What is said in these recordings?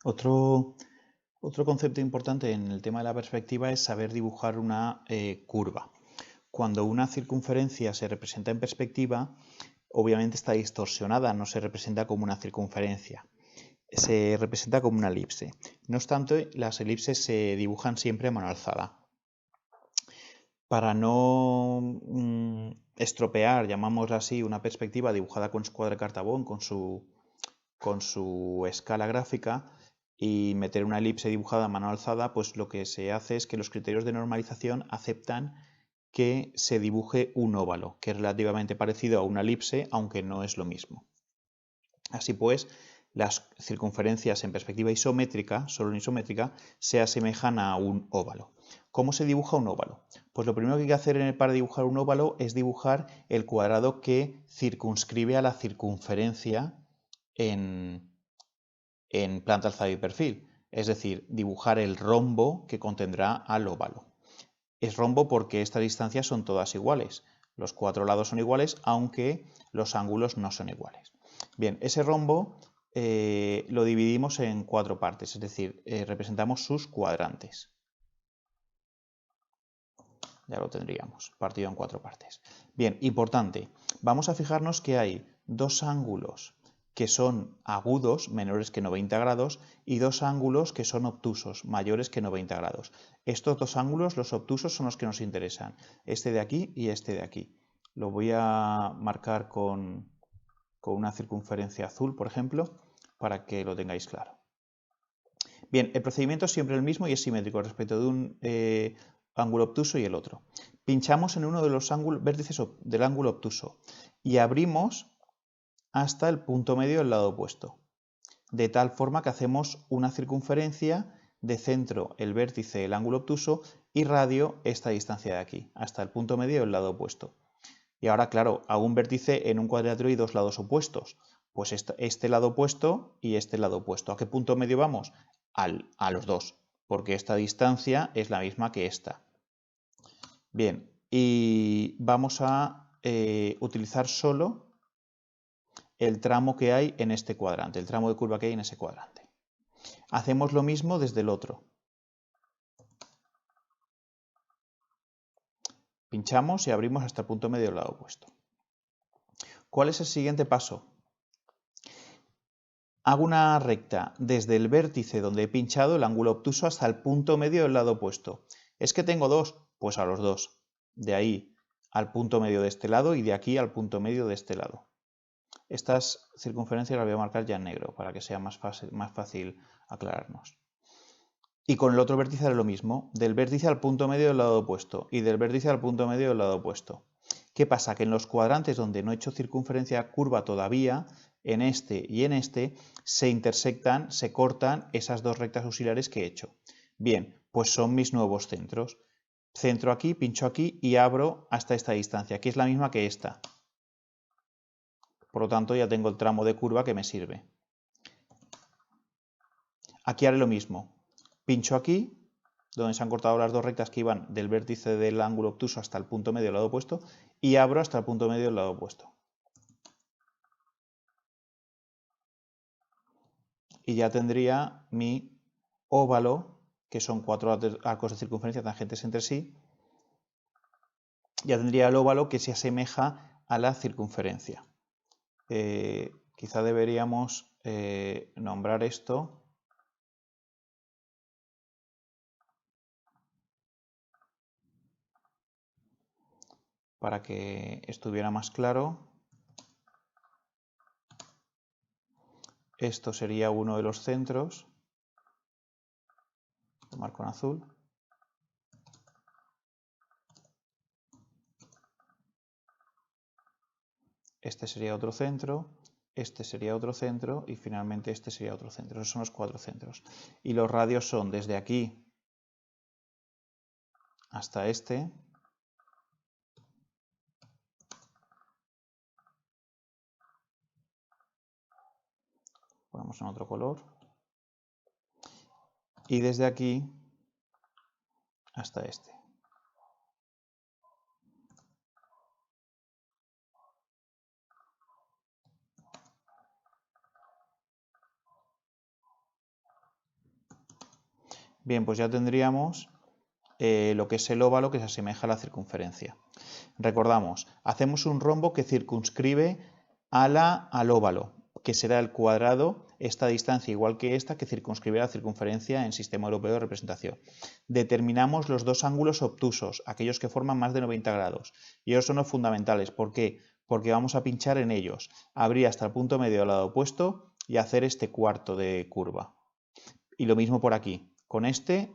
Otro, otro concepto importante en el tema de la perspectiva es saber dibujar una curva. Cuando una circunferencia se representa en perspectiva, obviamente está distorsionada, no se representa como una circunferencia, se representa como una elipse. No obstante, las elipses se dibujan siempre a mano alzada. Para no estropear, llamámoslo así, una perspectiva dibujada con escuadra de cartabón, con su escala gráfica, y meter una elipse dibujada a mano alzada, pues lo que se hace es que los criterios de normalización aceptan que se dibuje un óvalo, que es relativamente parecido a una elipse, aunque no es lo mismo. Así pues, las circunferencias en perspectiva isométrica, solo en isométrica, se asemejan a un óvalo. ¿Cómo se dibuja un óvalo? Pues lo primero que hay que hacer para dibujar un óvalo es dibujar el cuadrado que circunscribe a la circunferencia en planta, alzada y perfil. Es decir, dibujar el rombo que contendrá al óvalo. Es rombo porque estas distancias son todas iguales. Los cuatro lados son iguales, aunque los ángulos no son iguales. Bien, ese rombo lo dividimos en cuatro partes, es decir, representamos sus cuadrantes. Ya lo tendríamos, partido en cuatro partes. Bien, importante, vamos a fijarnos que hay dos ángulos que son agudos, menores que 90 grados, y dos ángulos que son obtusos, mayores que 90 grados. Estos dos ángulos, los obtusos, son los que nos interesan, este de aquí y este de aquí. Lo voy a marcar con una circunferencia azul, por ejemplo, para que lo tengáis claro. Bien, el procedimiento es siempre el mismo y es simétrico respecto de un ángulo obtuso y el otro. Pinchamos en uno de los vértices del ángulo obtuso y abrimos hasta el punto medio del lado opuesto, de tal forma que hacemos una circunferencia de centro el vértice del ángulo obtuso y radio esta distancia de aquí, hasta el punto medio del lado opuesto. Y ahora, claro, hago un vértice en un cuadrilátero y dos lados opuestos. Pues este lado opuesto y este lado opuesto. ¿A qué punto medio vamos? A los dos, porque esta distancia es la misma que esta. Bien, y vamos a utilizar solo el tramo que hay en este cuadrante, el tramo de curva que hay en ese cuadrante. Hacemos lo mismo desde el otro. Pinchamos y abrimos hasta el punto medio del lado opuesto. ¿Cuál es el siguiente paso? Hago una recta desde el vértice donde he pinchado el ángulo obtuso hasta el punto medio del lado opuesto. ¿Es que tengo dos? Pues a los dos. De ahí al punto medio de este lado y de aquí al punto medio de este lado. Estas circunferencias las voy a marcar ya en negro para que sea más fácil aclararnos. Y con el otro vértice haré lo mismo, del vértice al punto medio del lado opuesto y del vértice al punto medio del lado opuesto. ¿Qué pasa? Que en los cuadrantes donde no he hecho circunferencia curva todavía, en este y en este, se intersectan, se cortan esas dos rectas auxiliares que he hecho. Bien, pues son mis nuevos centros. Centro aquí, pincho aquí y abro hasta esta distancia, que es la misma que esta. Por lo tanto, ya tengo el tramo de curva que me sirve. Aquí haré lo mismo. Pincho aquí, donde se han cortado las dos rectas que iban del vértice del ángulo obtuso hasta el punto medio del lado opuesto, y abro hasta el punto medio del lado opuesto. Y ya tendría mi óvalo, que son cuatro arcos de circunferencia tangentes entre sí. Ya tendría el óvalo que se asemeja a la circunferencia. Quizá deberíamos nombrar esto para que estuviera más claro. Esto sería uno de los centros. Lo marco en azul. Este sería otro centro, este sería otro centro y finalmente este sería otro centro. Esos son los cuatro centros. Y los radios son desde aquí hasta este. Ponemos en otro color. Y desde aquí hasta este. Bien, pues ya tendríamos lo que es el óvalo que se asemeja a la circunferencia. Recordamos, hacemos un rombo que circunscribe al óvalo, que será el cuadrado, esta distancia igual que esta, que circunscribe la circunferencia en Sistema Europeo de Representación. Determinamos los dos ángulos obtusos, aquellos que forman más de 90 grados, y ellos son los fundamentales. ¿Por qué? Porque vamos a pinchar en ellos, abrir hasta el punto medio del lado opuesto y hacer este cuarto de curva. Y lo mismo por aquí, con este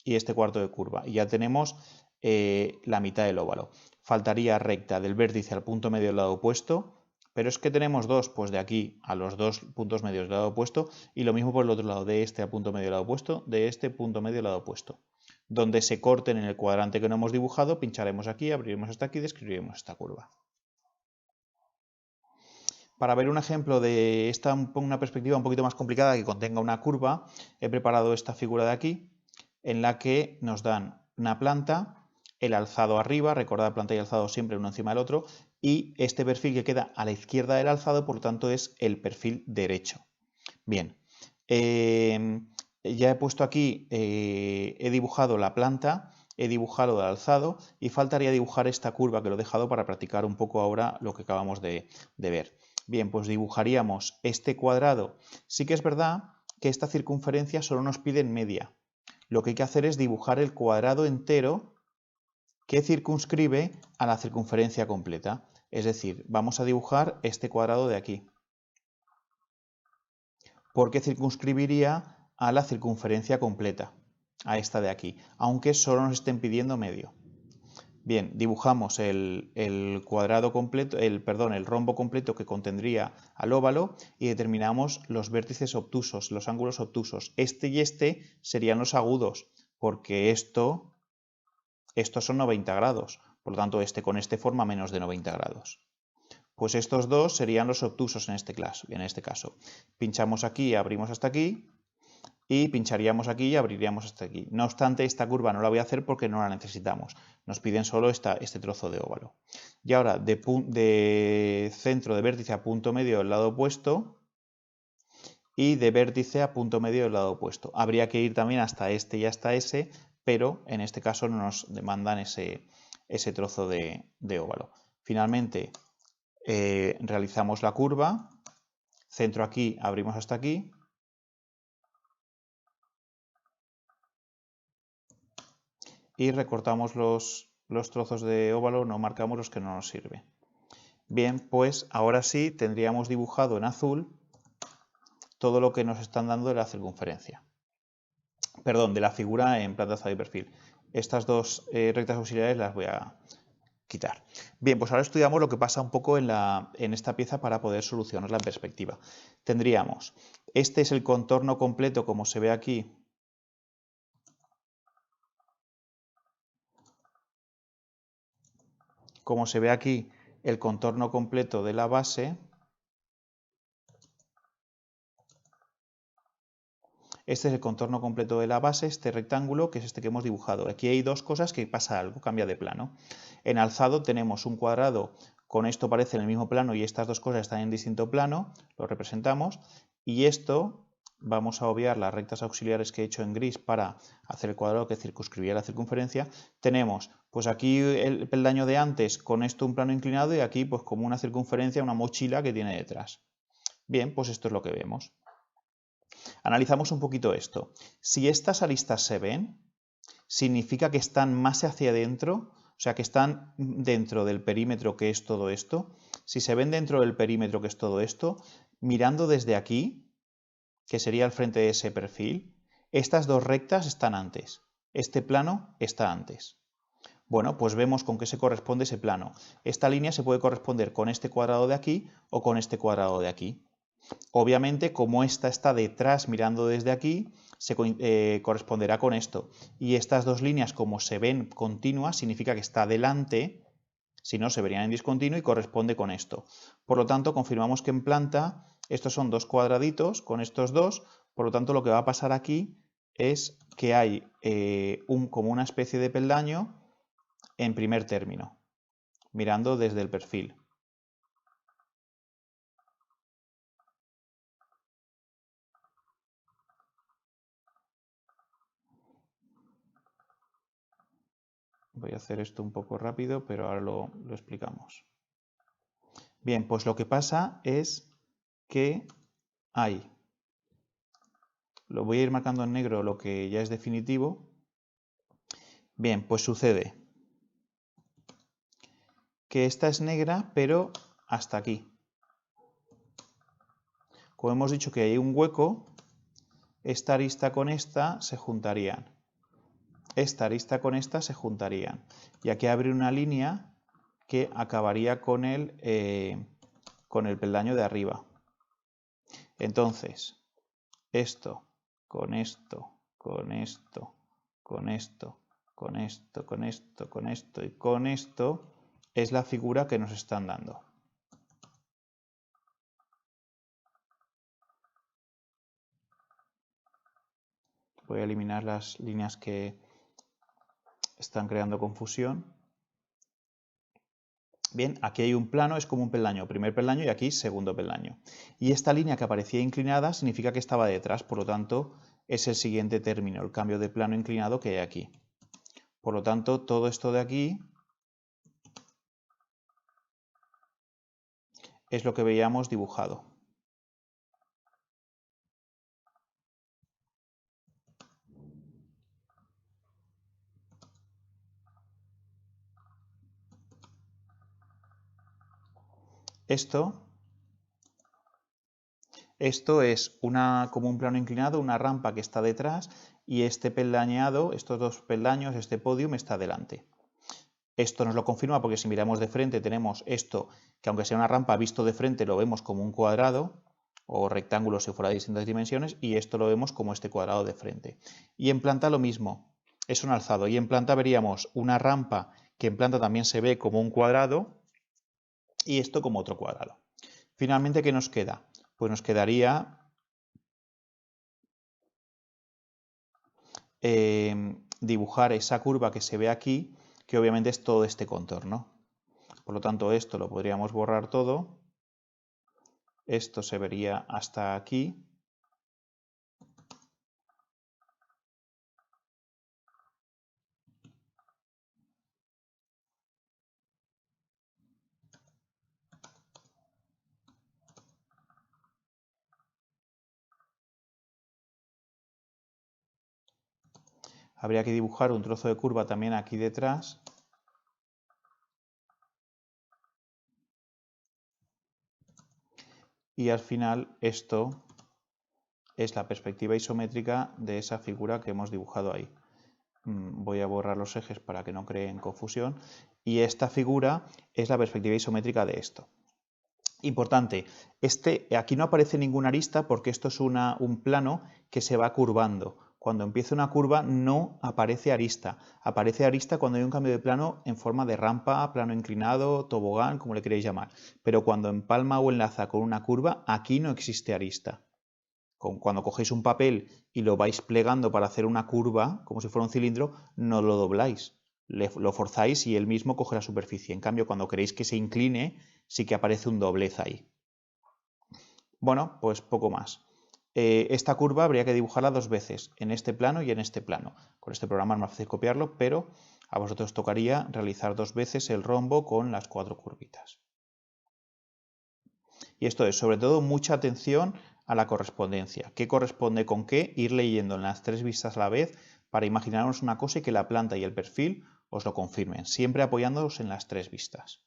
y este cuarto de curva. Y ya tenemos la mitad del óvalo. Faltaría recta del vértice al punto medio del lado opuesto, pero es que tenemos dos, pues de aquí a los dos puntos medios del lado opuesto, y lo mismo por el otro lado, de este al punto medio del lado opuesto, de este punto medio del lado opuesto. Donde se corten en el cuadrante que no hemos dibujado, pincharemos aquí, abriremos hasta aquí y describiremos esta curva. Para ver un ejemplo de una perspectiva un poquito más complicada que contenga una curva, he preparado esta figura de aquí, en la que nos dan una planta, el alzado arriba, recordad planta y alzado siempre uno encima del otro, y este perfil que queda a la izquierda del alzado, por lo tanto es el perfil derecho. Bien, ya he puesto aquí, he dibujado la planta, he dibujado el alzado y faltaría dibujar esta curva que lo he dejado para practicar un poco ahora lo que acabamos de ver. Bien, pues dibujaríamos este cuadrado. Sí que es verdad que esta circunferencia solo nos pide media. Lo que hay que hacer es dibujar el cuadrado entero que circunscribe a la circunferencia completa. Es decir, vamos a dibujar este cuadrado de aquí, porque circunscribiría a la circunferencia completa, a esta de aquí, aunque solo nos estén pidiendo medio. Bien, dibujamos el cuadrado completo, el rombo completo que contendría al óvalo y determinamos los vértices obtusos, los ángulos obtusos. Este y este serían los agudos, porque estos son 90 grados, por lo tanto este con este forma menos de 90 grados. Pues estos dos serían los obtusos en este caso. Pinchamos aquí, abrimos hasta aquí, y pincharíamos aquí y abriríamos hasta aquí. No obstante, esta curva no la voy a hacer porque no la necesitamos. Nos piden solo este trozo de óvalo. Y ahora, de centro de vértice a punto medio del lado opuesto y de vértice a punto medio del lado opuesto. Habría que ir también hasta este y hasta ese, pero en este caso no nos demandan ese trozo de óvalo. Finalmente, realizamos la curva. Centro aquí, abrimos hasta aquí. Y recortamos los trozos de óvalo, no marcamos los que no nos sirven. Bien, pues ahora sí tendríamos dibujado en azul todo lo que nos están dando de la circunferencia. Perdón, de la figura en planta, alzado y perfil. Estas dos rectas auxiliares las voy a quitar. Bien, pues ahora estudiamos lo que pasa un poco en esta pieza para poder solucionarla en perspectiva. Tendríamos, este es el contorno completo como se ve aquí. Como se ve aquí, el contorno completo de la base. Este es el contorno completo de la base, este rectángulo, que es este que hemos dibujado. Aquí hay dos cosas que pasa algo, cambia de plano. En alzado tenemos un cuadrado, con esto parece en el mismo plano y estas dos cosas están en distinto plano, lo representamos. Y esto, vamos a obviar las rectas auxiliares que he hecho en gris para hacer el cuadrado que circunscribía la circunferencia. Tenemos, pues aquí el peldaño de antes, con esto un plano inclinado y aquí pues como una circunferencia, una mochila que tiene detrás. Bien, pues esto es lo que vemos. Analizamos un poquito esto. Si estas aristas se ven, significa que están más hacia adentro, o sea, que están dentro del perímetro que es todo esto. Si se ven dentro del perímetro que es todo esto, mirando desde aquí, que sería el frente de ese perfil, estas dos rectas están antes. Este plano está antes. Bueno, pues vemos con qué se corresponde ese plano. Esta línea se puede corresponder con este cuadrado de aquí o con este cuadrado de aquí. Obviamente, como esta está detrás mirando desde aquí, se corresponderá con esto. Y estas dos líneas, como se ven continuas, significa que está delante, si no, se verían en discontinuo y corresponde con esto. Por lo tanto, confirmamos que en planta estos son dos cuadraditos con estos dos, por lo tanto, lo que va a pasar aquí es que hay como una especie de peldaño en primer término, mirando desde el perfil. Voy a hacer esto un poco rápido, pero ahora lo explicamos. Bien, pues lo que pasa es que hay, lo voy a ir marcando en negro lo que ya es definitivo. Bien, pues sucede que esta es negra, pero hasta aquí. Como hemos dicho que hay un hueco, esta arista con esta se juntarían. Esta arista con esta se juntarían. Y aquí abre una línea que acabaría con el peldaño de arriba. Entonces, esto, con esto, con esto, con esto, con esto, con esto, con esto y con esto, es la figura que nos están dando. Voy a eliminar las líneas que están creando confusión. Bien, aquí hay un plano, es como un peldaño, primer peldaño y aquí segundo peldaño. Y esta línea que aparecía inclinada significa que estaba detrás, por lo tanto es el siguiente término, el cambio de plano inclinado que hay aquí. Por lo tanto, todo esto de aquí es lo que veíamos dibujado. Esto es como un plano inclinado, una rampa que está detrás y este peldañeado, estos dos peldaños, este podium está delante. Esto nos lo confirma porque si miramos de frente tenemos esto, que aunque sea una rampa visto de frente lo vemos como un cuadrado o rectángulo si fuera de distintas dimensiones y esto lo vemos como este cuadrado de frente. Y en planta lo mismo, es un alzado y en planta veríamos una rampa que en planta también se ve como un cuadrado y esto como otro cuadrado. Finalmente, ¿qué nos queda? Pues nos quedaría dibujar esa curva que se ve aquí, que obviamente es todo este contorno. Por lo tanto, esto lo podríamos borrar todo. Esto se vería hasta aquí. Habría que dibujar un trozo de curva también aquí detrás. Y al final esto es la perspectiva isométrica de esa figura que hemos dibujado ahí. Voy a borrar los ejes para que no creen confusión. Y esta figura es la perspectiva isométrica de esto. Importante, aquí no aparece ninguna arista porque esto es un plano que se va curvando. Cuando empieza una curva no aparece arista. Aparece arista cuando hay un cambio de plano en forma de rampa, plano inclinado, tobogán, como le queréis llamar. Pero cuando empalma o enlaza con una curva, aquí no existe arista. Cuando cogéis un papel y lo vais plegando para hacer una curva, como si fuera un cilindro, no lo dobláis. Lo forzáis y él mismo coge la superficie. En cambio, cuando queréis que se incline, sí que aparece un doblez ahí. Bueno, pues poco más. Esta curva habría que dibujarla dos veces, en este plano y en este plano. Con este programa es más fácil copiarlo, pero a vosotros tocaría realizar dos veces el rombo con las 4 curvitas. Y esto es, sobre todo, mucha atención a la correspondencia. ¿Qué corresponde con qué? Ir leyendo en las 3 vistas a la vez para imaginarnos una cosa y que la planta y el perfil os lo confirmen, siempre apoyándoos en las 3 vistas.